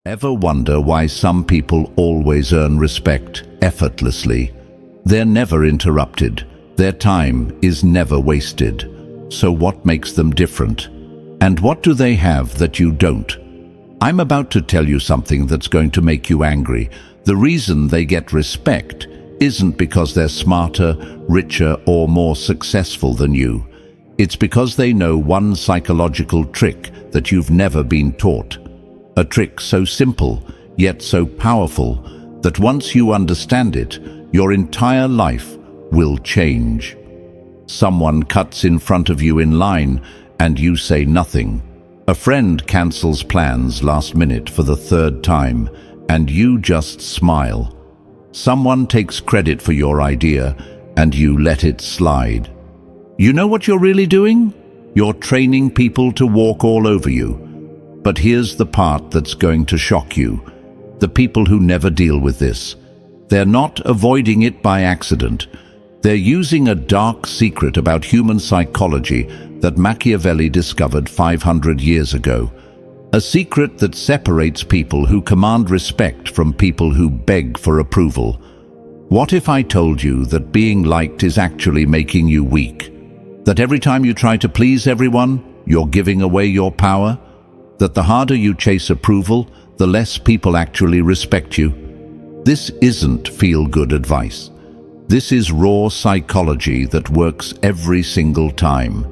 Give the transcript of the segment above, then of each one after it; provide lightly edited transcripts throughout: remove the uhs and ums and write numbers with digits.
Ever wonder why some people always earn respect effortlessly? They're never interrupted. Their time is never wasted. So what makes them different? And what do they have that you don't? I'm about to tell you something that's going to make you angry. The reason they get respect isn't because they're smarter, richer, or more successful than you. It's because they know one psychological trick that you've never been taught. A trick so simple, yet so powerful, that once you understand it, your entire life will change. Someone cuts in front of you in line, and you say nothing. A friend cancels plans last minute for the third time, and you just smile. Someone takes credit for your idea, and you let it slide. You know what you're really doing? You're training people to walk all over you. But here's the part that's going to shock you. The people who never deal with this. They're not avoiding it by accident. They're using a dark secret about human psychology that Machiavelli discovered 500 years ago. A secret that separates people who command respect from people who beg for approval. What if I told you that being liked is actually making you weak? That every time you try to please everyone, you're giving away your power? That the harder you chase approval, the less people actually respect you? This isn't feel-good advice. This is raw psychology that works every single time.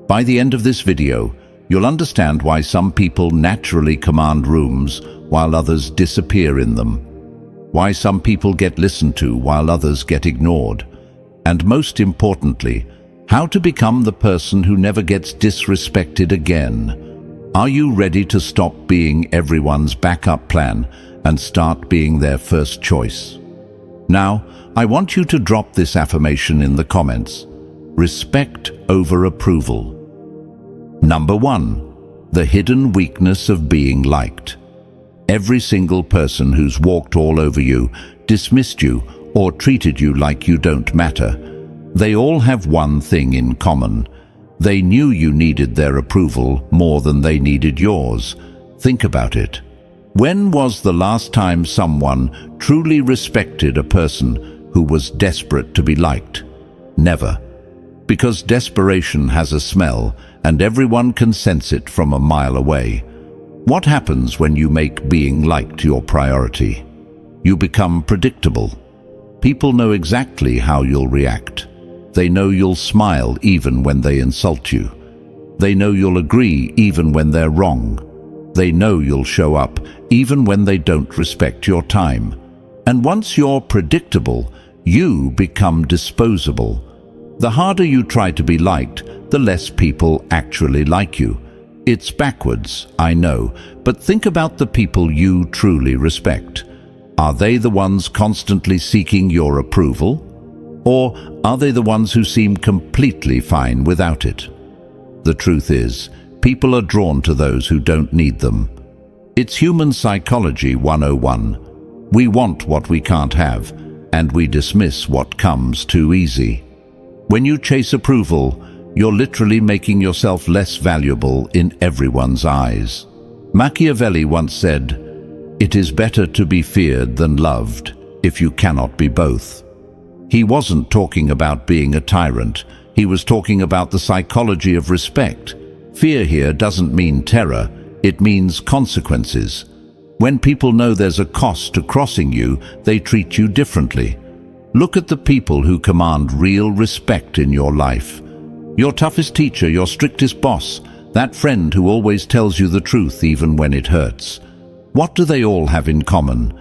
By the end of this video, you'll understand why some people naturally command rooms while others disappear in them. Why some people get listened to while others get ignored. And most importantly, how to become the person who never gets disrespected again. Are you ready to stop being everyone's backup plan and start being their first choice? Now, I want you to drop this affirmation in the comments. Respect over approval. Number 1. The hidden weakness of being liked. Every single person who's walked all over you, dismissed you, or treated you like you don't matter, they all have one thing in common. They knew you needed their approval more than they needed yours. Think about it. When was the last time someone truly respected a person who was desperate to be liked? Never. Because desperation has a smell, and everyone can sense it from a mile away. What happens when you make being liked your priority? You become predictable. People know exactly how you'll react. They know you'll smile even when they insult you. They know you'll agree even when they're wrong. They know you'll show up even when they don't respect your time. And once you're predictable, you become disposable. The harder you try to be liked, the less people actually like you. It's backwards, I know, but think about the people you truly respect. Are they the ones constantly seeking your approval? Or are they the ones who seem completely fine without it? The truth is, people are drawn to those who don't need them. It's human psychology 101. We want what we can't have, and we dismiss what comes too easy. When you chase approval, you're literally making yourself less valuable in everyone's eyes. Machiavelli once said, "It is better to be feared than loved if you cannot be both." He wasn't talking about being a tyrant. He was talking about the psychology of respect. Fear here doesn't mean terror. It means consequences. When people know there's a cost to crossing you, they treat you differently. Look at the people who command real respect in your life. Your toughest teacher, your strictest boss, that friend who always tells you the truth even when it hurts. What do they all have in common?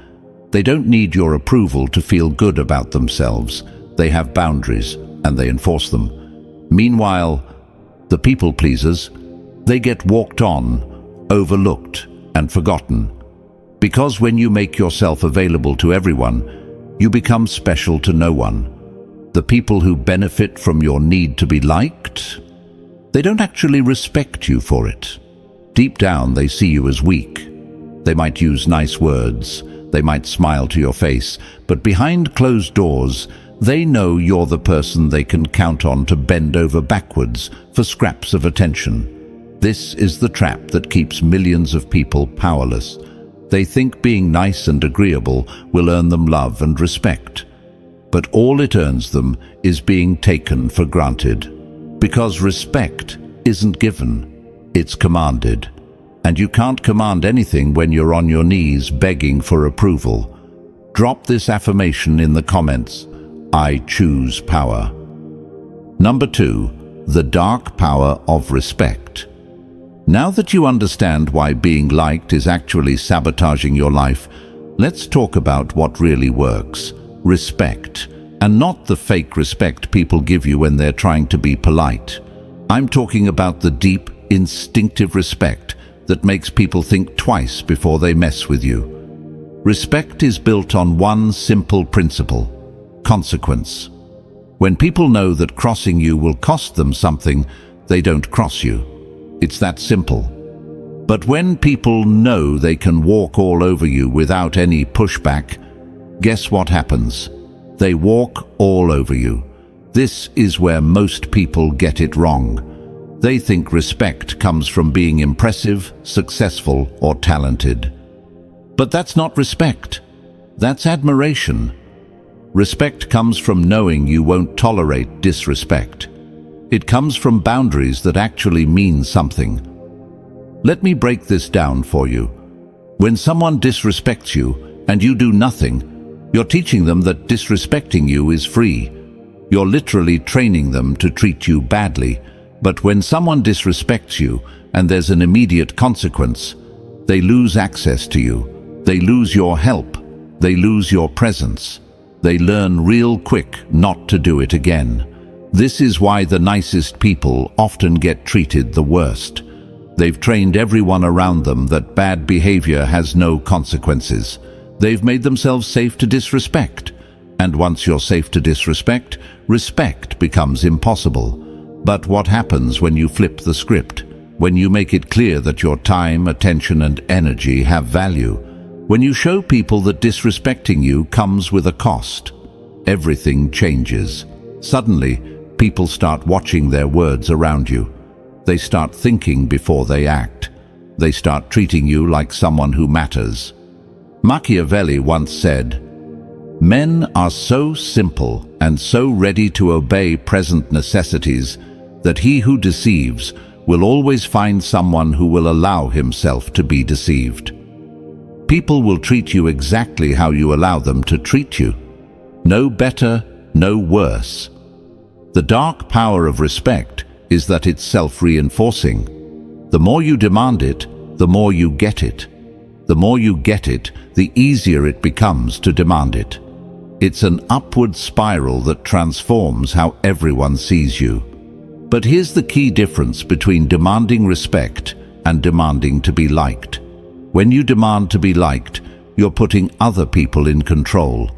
They don't need your approval to feel good about themselves. They have boundaries, and they enforce them. Meanwhile, the people pleasers, they get walked on, overlooked, and forgotten. Because when you make yourself available to everyone, you become special to no one. The people who benefit from your need to be liked, they don't actually respect you for it. Deep down, they see you as weak. They might use nice words. They might smile to your face, but behind closed doors, they know you're the person they can count on to bend over backwards for scraps of attention. This is the trap that keeps millions of people powerless. They think being nice and agreeable will earn them love and respect. But all it earns them is being taken for granted. Because respect isn't given, it's commanded. And you can't command anything when you're on your knees begging for approval. Drop this affirmation in the comments. I choose power. Number 2, the dark power of respect. Now that you understand why being liked is actually sabotaging your life, let's talk about what really works. Respect. And not the fake respect people give you when they're trying to be polite. I'm talking about the deep, instinctive respect that makes people think twice before they mess with you. Respect is built on one simple principle: consequence. When people know that crossing you will cost them something, they don't cross you. It's that simple. But when people know they can walk all over you without any pushback, guess what happens? They walk all over you. This is where most people get it wrong. They think respect comes from being impressive, successful, or talented. But that's not respect. That's admiration. Respect comes from knowing you won't tolerate disrespect. It comes from boundaries that actually mean something. Let me break this down for you. When someone disrespects you and you do nothing, you're teaching them that disrespecting you is free. You're literally training them to treat you badly. But when someone disrespects you and there's an immediate consequence, they lose access to you. They lose your help. They lose your presence. They learn real quick not to do it again. This is why the nicest people often get treated the worst. They've trained everyone around them that bad behavior has no consequences. They've made themselves safe to disrespect. And once you're safe to disrespect, respect becomes impossible. But what happens when you flip the script? When you make it clear that your time, attention, and energy have value? When you show people that disrespecting you comes with a cost? Everything changes. Suddenly, people start watching their words around you. They start thinking before they act. They start treating you like someone who matters. Machiavelli once said, "Men are so simple and so ready to obey present necessities that he who deceives will always find someone who will allow himself to be deceived." People will treat you exactly how you allow them to treat you. No better, no worse. The dark power of respect is that it's self-reinforcing. The more you demand it, the more you get it. The more you get it, the easier it becomes to demand it. It's an upward spiral that transforms how everyone sees you. But here's the key difference between demanding respect and demanding to be liked. When you demand to be liked, you're putting other people in control.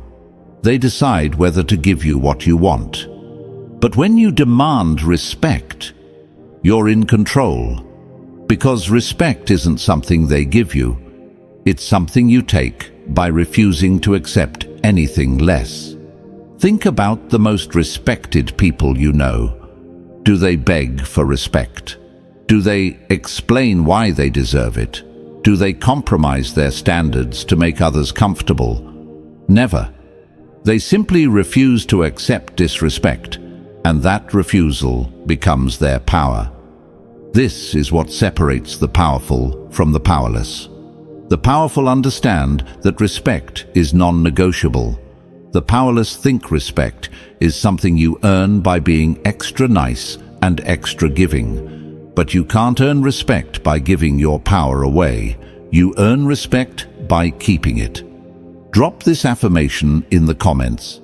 They decide whether to give you what you want. But when you demand respect, you're in control. Because respect isn't something they give you. It's something you take by refusing to accept anything less. Think about the most respected people you know. Do they beg for respect? Do they explain why they deserve it? Do they compromise their standards to make others comfortable? Never. They simply refuse to accept disrespect, and that refusal becomes their power. This is what separates the powerful from the powerless. The powerful understand that respect is non-negotiable. The powerless think respect is something you earn by being extra nice and extra giving. But you can't earn respect by giving your power away. You earn respect by keeping it. Drop this affirmation in the comments.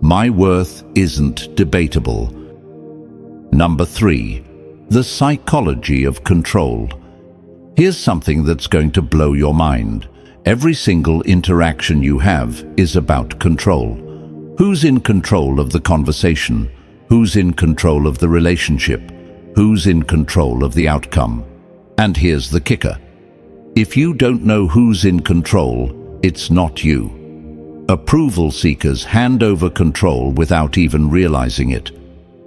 My worth isn't debatable. Number 3. The psychology of control. Here's something that's going to blow your mind. Every single interaction you have is about control. Who's in control of the conversation? Who's in control of the relationship? Who's in control of the outcome? And here's the kicker. If you don't know who's in control, it's not you. Approval seekers hand over control without even realizing it.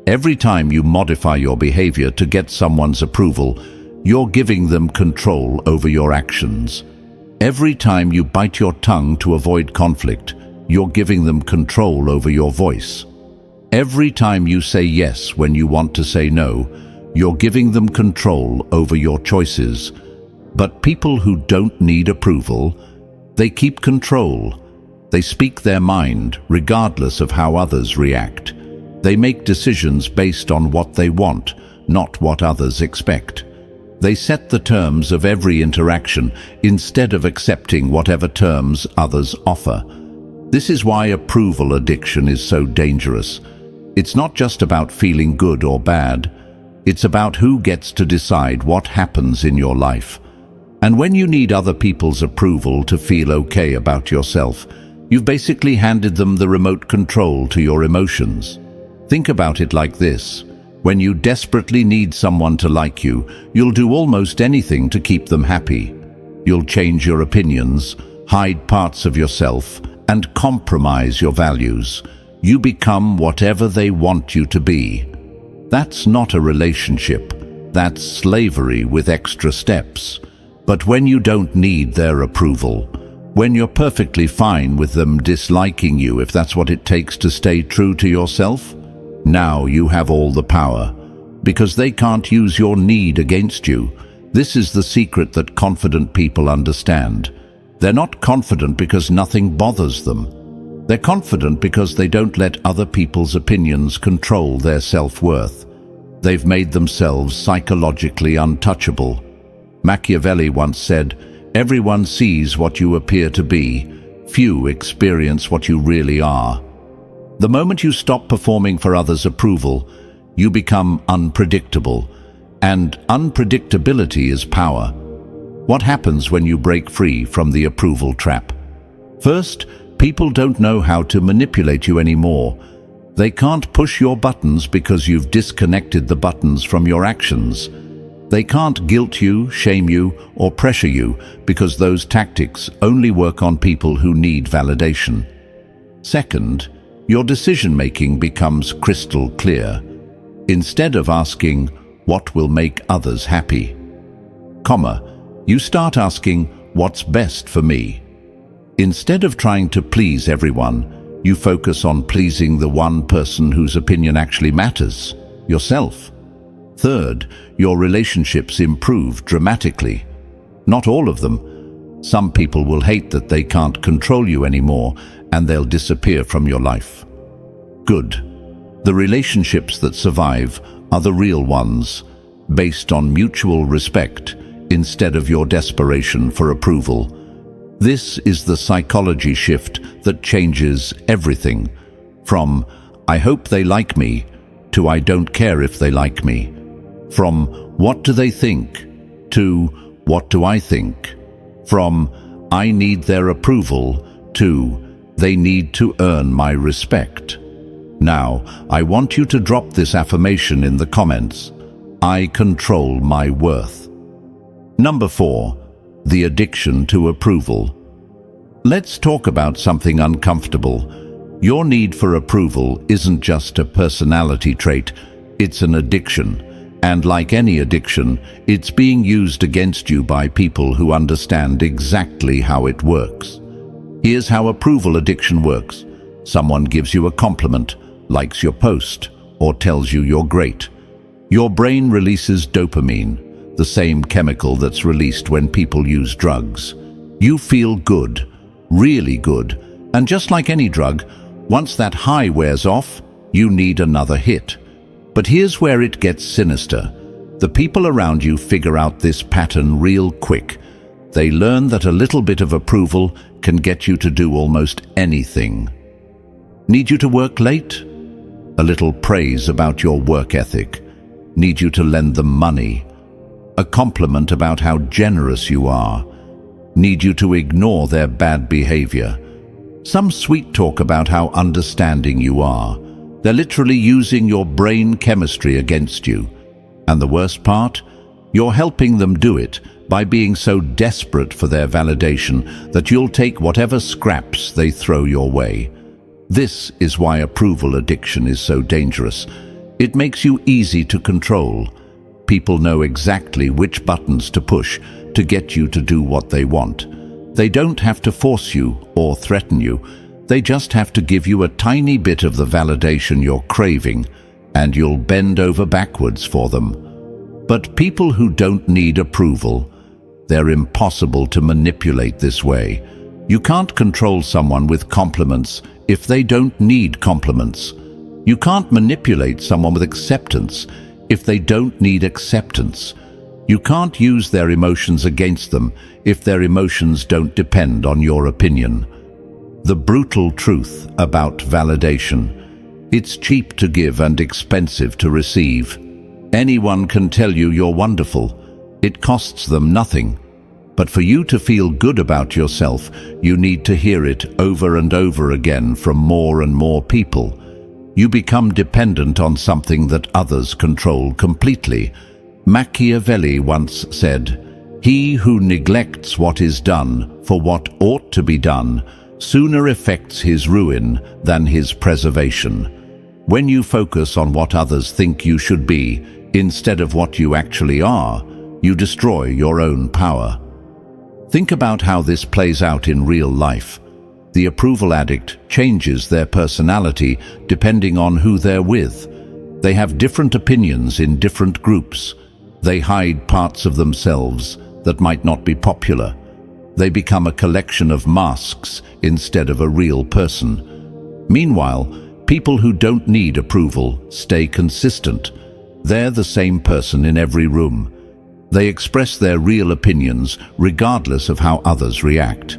Every time you modify your behavior to get someone's approval, you're giving them control over your actions. Every time you bite your tongue to avoid conflict, you're giving them control over your voice. Every time you say yes when you want to say no, you're giving them control over your choices. But people who don't need approval, they keep control. They speak their mind regardless of how others react. They make decisions based on what they want, not what others expect. They set the terms of every interaction instead of accepting whatever terms others offer. This is why approval addiction is so dangerous. It's not just about feeling good or bad. It's about who gets to decide what happens in your life. And when you need other people's approval to feel okay about yourself, you've basically handed them the remote control to your emotions. Think about it like this. When you desperately need someone to like you, you'll do almost anything to keep them happy. You'll change your opinions, hide parts of yourself, and compromise your values. You become whatever they want you to be. That's not a relationship. That's slavery with extra steps. But when you don't need their approval, when you're perfectly fine with them disliking you if that's what it takes to stay true to yourself, now you have all the power, because they can't use your need against you. This is the secret that confident people understand. They're not confident because nothing bothers them. They're confident because they don't let other people's opinions control their self-worth. They've made themselves psychologically untouchable. Machiavelli once said, "Everyone sees what you appear to be. Few experience what you really are." The moment you stop performing for others' approval, you become unpredictable, and unpredictability is power. What happens when you break free from the approval trap? First, people don't know how to manipulate you anymore. They can't push your buttons because you've disconnected the buttons from your actions. They can't guilt you, shame you, or pressure you because those tactics only work on people who need validation. Second, your decision-making becomes crystal clear. Instead of asking, "What will make others happy?" you start asking, "What's best for me?" Instead of trying to please everyone, you focus on pleasing the one person whose opinion actually matters, yourself. Third, your relationships improve dramatically. Not all of them. Some people will hate that they can't control you anymore, and they'll disappear from your life. Good. The relationships that survive are the real ones, based on mutual respect instead of your desperation for approval. This is the psychology shift that changes everything, from "I hope they like me" to "I don't care if they like me." From "What do they think?" to "What do I think?" From "I need their approval" to "They need to earn my respect." Now, I want you to drop this affirmation in the comments. I control my worth. Number 4, the addiction to approval. Let's talk about something uncomfortable. Your need for approval isn't just a personality trait, it's an addiction. And like any addiction, it's being used against you by people who understand exactly how it works. Here's how approval addiction works. Someone gives you a compliment, likes your post, or tells you you're great. Your brain releases dopamine, the same chemical that's released when people use drugs. You feel good, really good, and just like any drug, once that high wears off, you need another hit. But here's where it gets sinister. The people around you figure out this pattern real quick. They learn that a little bit of approval can get you to do almost anything. Need you to work late? A little praise about your work ethic. Need you to lend them money? A compliment about how generous you are. Need you to ignore their bad behavior? Some sweet talk about how understanding you are. They're literally using your brain chemistry against you. And the worst part? You're helping them do it by being so desperate for their validation that you'll take whatever scraps they throw your way. This is why approval addiction is so dangerous. It makes you easy to control. People know exactly which buttons to push to get you to do what they want. They don't have to force you or threaten you. They just have to give you a tiny bit of the validation you're craving, and you'll bend over backwards for them. But people who don't need approval, they're impossible to manipulate this way. You can't control someone with compliments if they don't need compliments. You can't manipulate someone with acceptance if they don't need acceptance. You can't use their emotions against them if their emotions don't depend on your opinion. The brutal truth about validation: it's cheap to give and expensive to receive. Anyone can tell you you're wonderful. It costs them nothing. But for you to feel good about yourself, you need to hear it over and over again from more and more people. You become dependent on something that others control completely. Machiavelli once said, "He who neglects what is done for what ought to be done sooner effects his ruin than his preservation." When you focus on what others think you should be instead of what you actually are, you destroy your own power. Think about how this plays out in real life. The approval addict changes their personality depending on who they're with. They have different opinions in different groups. They hide parts of themselves that might not be popular. They become a collection of masks instead of a real person. Meanwhile, people who don't need approval stay consistent. They're the same person in every room. They express their real opinions regardless of how others react.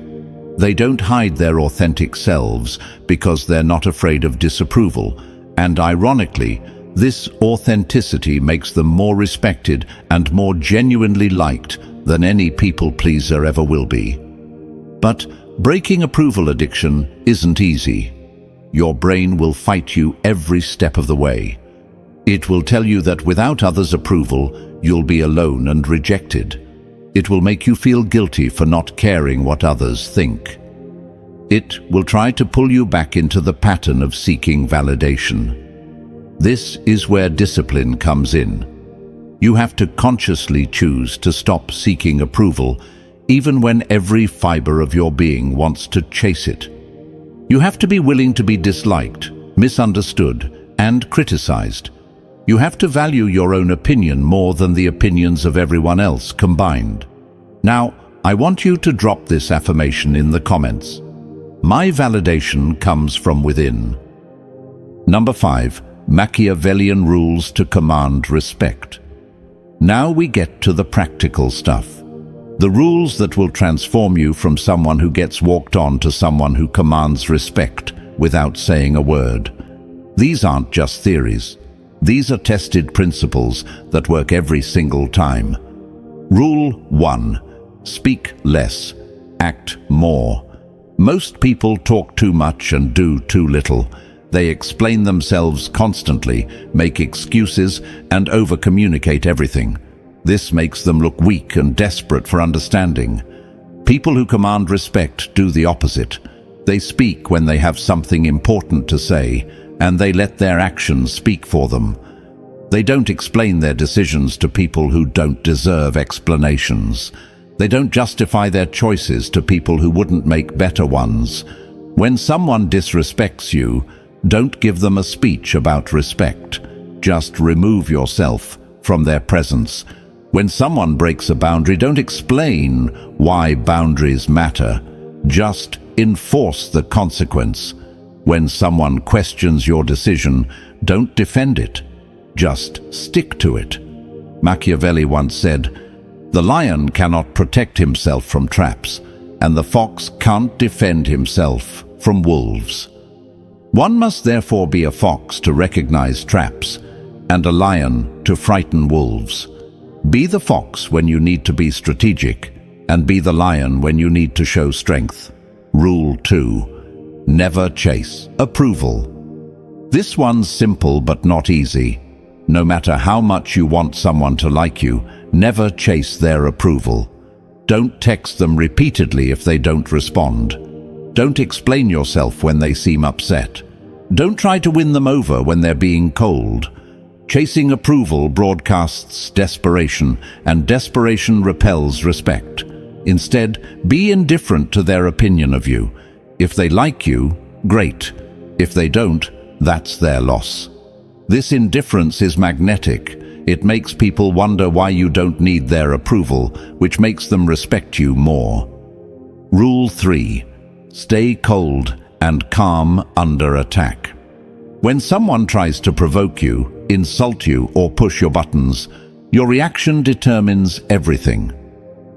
They don't hide their authentic selves because they're not afraid of disapproval. And ironically, this authenticity makes them more respected and more genuinely liked than any people-pleaser ever will be. But breaking approval addiction isn't easy. Your brain will fight you every step of the way. It will tell you that without others' approval, you'll be alone and rejected. It will make you feel guilty for not caring what others think. It will try to pull you back into the pattern of seeking validation. This is where discipline comes in. You have to consciously choose to stop seeking approval, even when every fiber of your being wants to chase it. You have to be willing to be disliked, misunderstood, and criticized. You have to value your own opinion more than the opinions of everyone else combined. Now, I want you to drop this affirmation in the comments. My validation comes from within. Number 5. Machiavellian rules to command respect. Now we get to the practical stuff. The rules that will transform you from someone who gets walked on to someone who commands respect without saying a word. These aren't just theories. These are tested principles that work every single time. Rule 1. Speak less, act more. Most people talk too much and do too little. They explain themselves constantly, make excuses, and over-communicate everything. This makes them look weak and desperate for understanding. People who command respect do the opposite. They speak when they have something important to say, and they let their actions speak for them. They don't explain their decisions to people who don't deserve explanations. They don't justify their choices to people who wouldn't make better ones. When someone disrespects you, don't give them a speech about respect. Just remove yourself from their presence. When someone breaks a boundary, don't explain why boundaries matter. Just enforce the consequence. When someone questions your decision, don't defend it. Just stick to it. Machiavelli once said, "The lion cannot protect himself from traps, and the fox can't defend himself from wolves." One must therefore be a fox to recognize traps, and a lion to frighten wolves. Be the fox when you need to be strategic, and be the lion when you need to show strength. Rule 2. Never chase approval. This one's simple but not easy. No matter how much you want someone to like you, never chase their approval. Don't text them repeatedly if they don't respond. Don't explain yourself when they seem upset. Don't try to win them over when they're being cold. Chasing approval broadcasts desperation, and desperation repels respect. Instead, be indifferent to their opinion of you. If they like you, great. If they don't, that's their loss. This indifference is magnetic. It makes people wonder why you don't need their approval, which makes them respect you more. Rule 3. Stay cold and calm under attack. When someone tries to provoke you, insult you, or push your buttons, your reaction determines everything.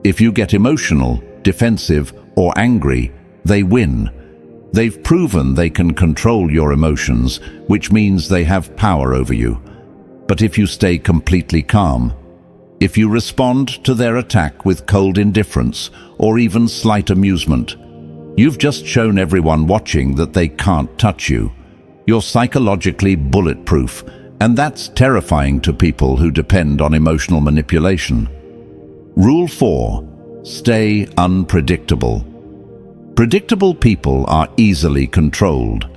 If you get emotional, defensive, or angry, they win. They've proven they can control your emotions, which means they have power over you. But if you stay completely calm, if you respond to their attack with cold indifference or even slight amusement, you've just shown everyone watching that they can't touch you. You're psychologically bulletproof, and that's terrifying to people who depend on emotional manipulation. Rule 4. Stay unpredictable. Predictable people are easily controlled.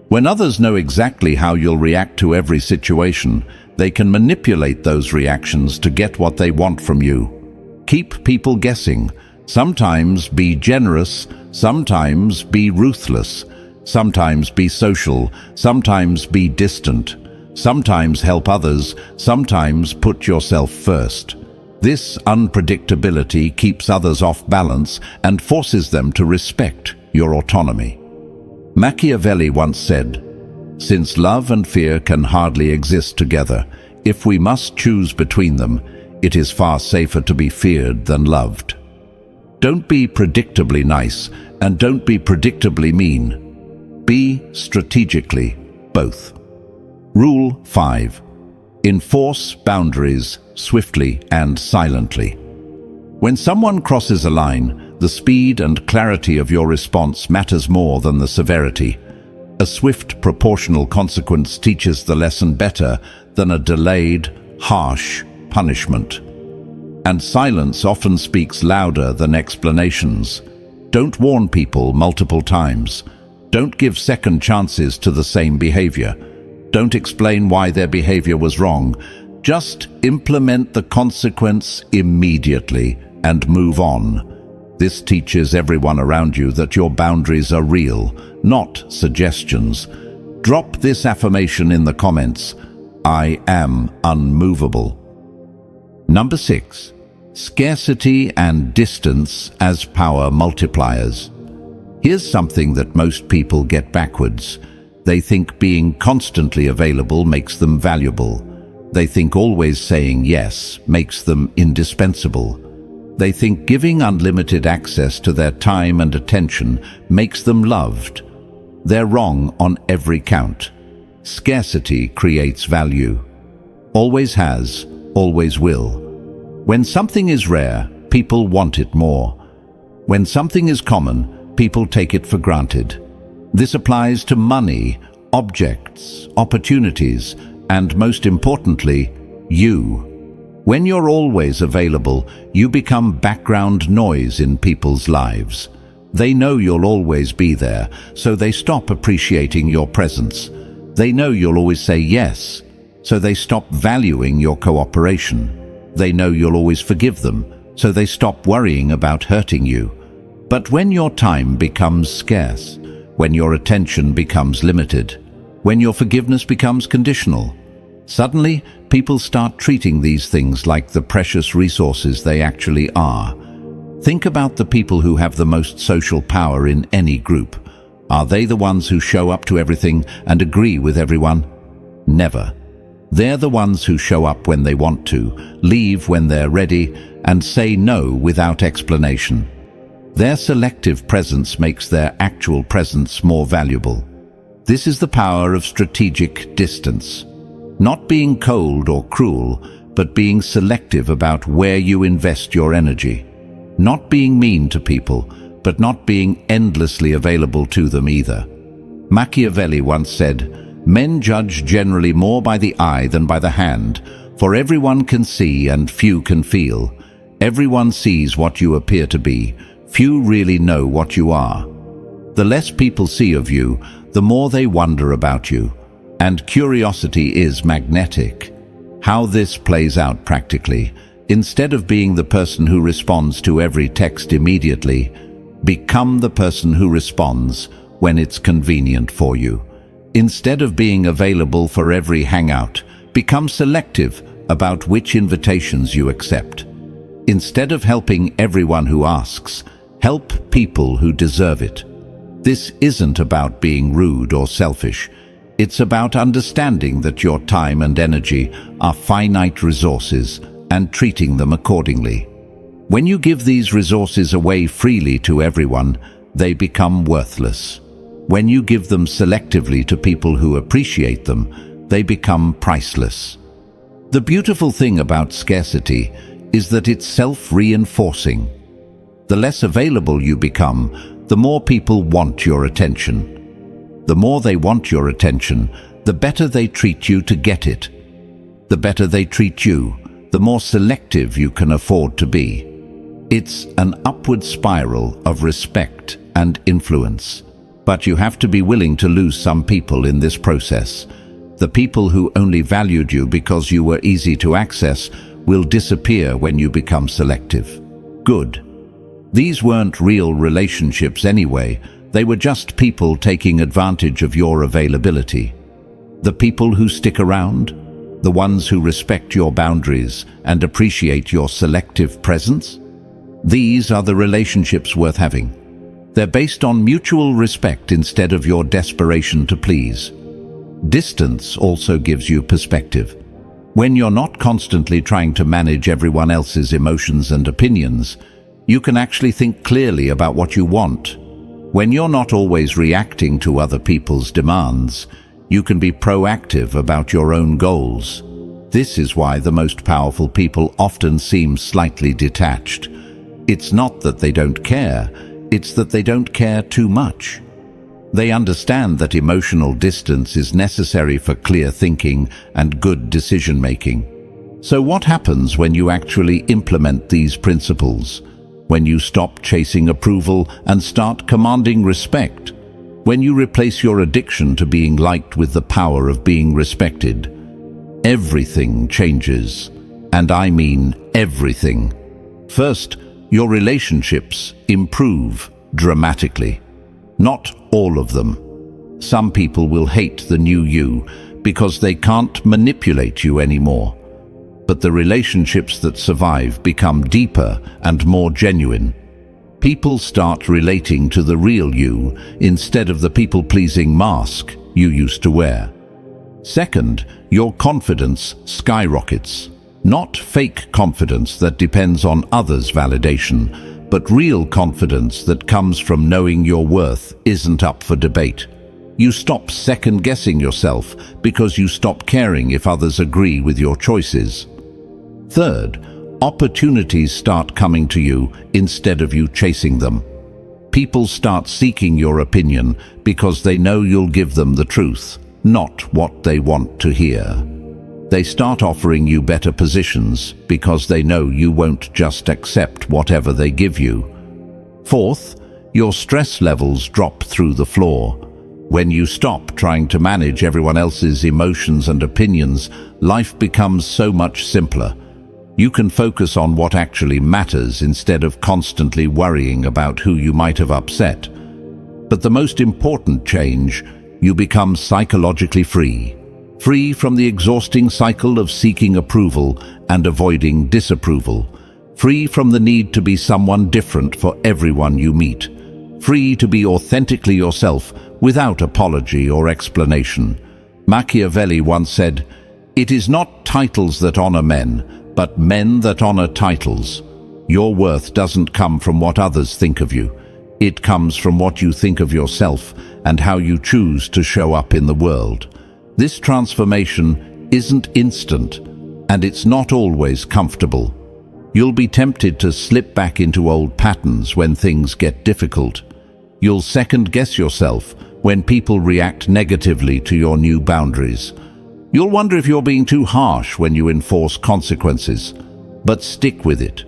When others know exactly how you'll react to every situation, they can manipulate those reactions to get what they want from you. Keep people guessing. Sometimes be generous, sometimes be ruthless, sometimes be social, sometimes be distant, sometimes help others, sometimes put yourself first. This unpredictability keeps others off balance and forces them to respect your autonomy. Machiavelli once said, "Since love and fear can hardly exist together, if we must choose between them, it is far safer to be feared than loved." Don't be predictably nice, and don't be predictably mean. Be strategically both. Rule 5. Enforce boundaries swiftly and silently. When someone crosses a line, the speed and clarity of your response matters more than the severity. A swift, proportional consequence teaches the lesson better than a delayed, harsh punishment. And silence often speaks louder than explanations. Don't warn people multiple times. Don't give second chances to the same behavior. Don't explain why their behavior was wrong. Just implement the consequence immediately and move on. This teaches everyone around you that your boundaries are real, not suggestions. Drop this affirmation in the comments: I am unmovable. Number 6. Scarcity and distance as power multipliers. Here's something that most people get backwards. They think being constantly available makes them valuable. They think always saying yes makes them indispensable. They think giving unlimited access to their time and attention makes them loved. They're wrong on every count. Scarcity creates value. Always has, always will. When something is rare, people want it more. When something is common, people take it for granted. This applies to money, objects, opportunities, and most importantly, you. When you're always available, you become background noise in people's lives. They know you'll always be there, so they stop appreciating your presence. They know you'll always say yes, so they stop valuing your cooperation. They know you'll always forgive them, so they stop worrying about hurting you. But when your time becomes scarce, when your attention becomes limited, when your forgiveness becomes conditional, suddenly people start treating these things like the precious resources they actually are. Think about the people who have the most social power in any group. Are they the ones who show up to everything and agree with everyone? Never. They're the ones who show up when they want to, leave when they're ready, and say no without explanation. Their selective presence makes their actual presence more valuable. This is the power of strategic distance. Not being cold or cruel, but being selective about where you invest your energy. Not being mean to people, but not being endlessly available to them either. Machiavelli once said, "Men judge generally more by the eye than by the hand, for everyone can see and few can feel. Everyone sees what you appear to be. Few really know what you are." The less people see of you, the more they wonder about you. And curiosity is magnetic. How this plays out practically. Instead of being the person who responds to every text immediately, become the person who responds when it's convenient for you. Instead of being available for every hangout, become selective about which invitations you accept. Instead of helping everyone who asks, help people who deserve it. This isn't about being rude or selfish. It's about understanding that your time and energy are finite resources and treating them accordingly. When you give these resources away freely to everyone, they become worthless. When you give them selectively to people who appreciate them, they become priceless. The beautiful thing about scarcity is that it's self-reinforcing. The less available you become, the more people want your attention. The more they want your attention, the better they treat you to get it. The better they treat you, the more selective you can afford to be. It's an upward spiral of respect and influence. But you have to be willing to lose some people in this process. The people who only valued you because you were easy to access will disappear when you become selective. Good. These weren't real relationships anyway. They were just people taking advantage of your availability. The people who stick around, the ones who respect your boundaries and appreciate your selective presence, these are the relationships worth having. They're based on mutual respect instead of your desperation to please. Distance also gives you perspective. When you're not constantly trying to manage everyone else's emotions and opinions, you can actually think clearly about what you want. When you're not always reacting to other people's demands, you can be proactive about your own goals. This is why the most powerful people often seem slightly detached. It's not that they don't care, it's that they don't care too much. They understand that emotional distance is necessary for clear thinking and good decision-making. So what happens when you actually implement these principles? When you stop chasing approval and start commanding respect? When you replace your addiction to being liked with the power of being respected? Everything changes. And I mean everything. First, your relationships improve dramatically. Not all of them. Some people will hate the new you because they can't manipulate you anymore. But the relationships that survive become deeper and more genuine. People start relating to the real you instead of the people-pleasing mask you used to wear. Second, your confidence skyrockets. Not fake confidence that depends on others' validation, but real confidence that comes from knowing your worth isn't up for debate. You stop second-guessing yourself because you stop caring if others agree with your choices. Third, opportunities start coming to you instead of you chasing them. People start seeking your opinion because they know you'll give them the truth, not what they want to hear. They start offering you better positions because they know you won't just accept whatever they give you. Fourth, your stress levels drop through the floor. When you stop trying to manage everyone else's emotions and opinions, life becomes so much simpler. You can focus on what actually matters instead of constantly worrying about who you might have upset. But the most important change, you become psychologically free. Free from the exhausting cycle of seeking approval and avoiding disapproval. Free from the need to be someone different for everyone you meet. Free to be authentically yourself without apology or explanation. Machiavelli once said, "It is not titles that honor men, but men that honor titles." Your worth doesn't come from what others think of you. It comes from what you think of yourself and how you choose to show up in the world. This transformation isn't instant, and it's not always comfortable. You'll be tempted to slip back into old patterns when things get difficult. You'll second-guess yourself when people react negatively to your new boundaries. You'll wonder if you're being too harsh when you enforce consequences, but stick with it.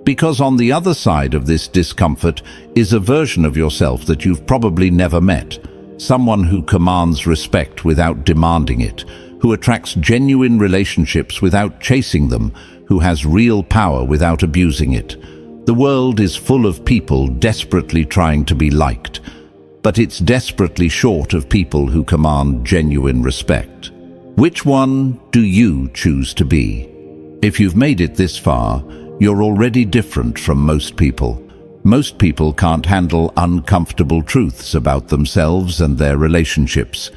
Because on the other side of this discomfort is a version of yourself that you've probably never met. Someone who commands respect without demanding it, who attracts genuine relationships without chasing them, who has real power without abusing it. The world is full of people desperately trying to be liked, but it's desperately short of people who command genuine respect. Which one do you choose to be? If you've made it this far, you're already different from most people. Most people can't handle uncomfortable truths about themselves and their relationships.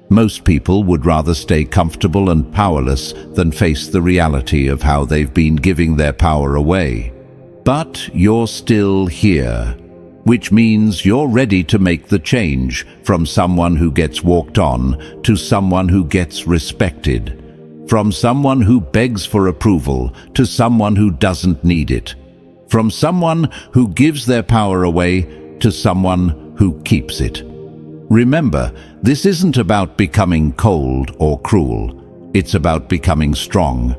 Most people would rather stay comfortable and powerless than face the reality of how they've been giving their power away. But you're still here, which means you're ready to make the change from someone who gets walked on to someone who gets respected, from someone who begs for approval to someone who doesn't need it, from someone who gives their power away to someone who keeps it. Remember, this isn't about becoming cold or cruel. It's about becoming strong.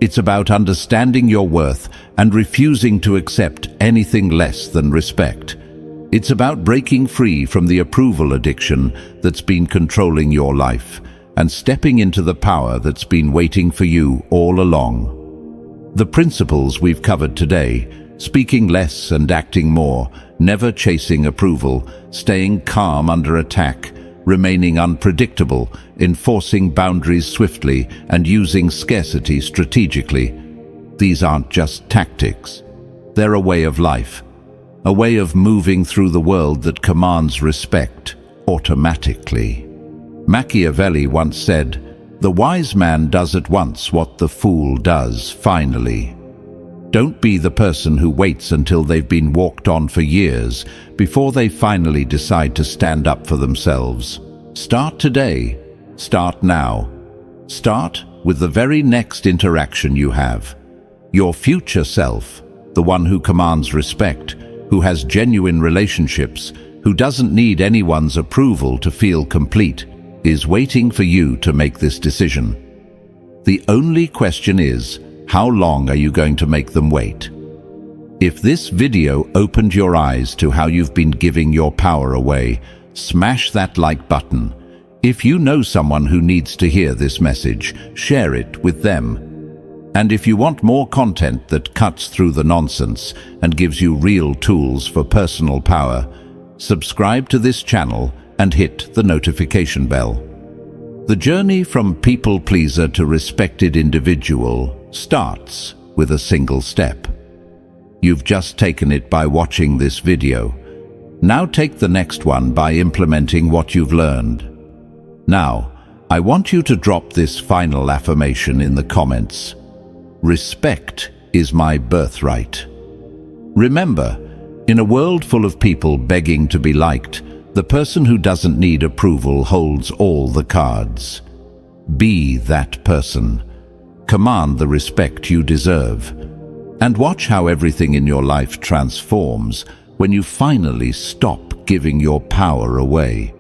It's about understanding your worth and refusing to accept anything less than respect. It's about breaking free from the approval addiction that's been controlling your life and stepping into the power that's been waiting for you all along. The principles we've covered today, speaking less and acting more, never chasing approval, staying calm under attack, remaining unpredictable, enforcing boundaries swiftly, and using scarcity strategically. These aren't just tactics. They're a way of life, a way of moving through the world that commands respect automatically. Machiavelli once said, "The wise man does at once what the fool does finally." Don't be the person who waits until they've been walked on for years before they finally decide to stand up for themselves. Start today. Start now. Start with the very next interaction you have. Your future self, the one who commands respect, who has genuine relationships, who doesn't need anyone's approval to feel complete, is waiting for you to make this decision. The only question is, how long are you going to make them wait? If this video opened your eyes to how you've been giving your power away, smash that like button. If you know someone who needs to hear this message, share it with them. And if you want more content that cuts through the nonsense and gives you real tools for personal power, subscribe to this channel and hit the notification bell. The journey from people pleaser to respected individual starts with a single step. You've just taken it by watching this video. Now take the next one by implementing what you've learned. Now, I want you to drop this final affirmation in the comments. Respect is my birthright. Remember, in a world full of people begging to be liked, the person who doesn't need approval holds all the cards. Be that person. Command the respect you deserve. And watch how everything in your life transforms when you finally stop giving your power away.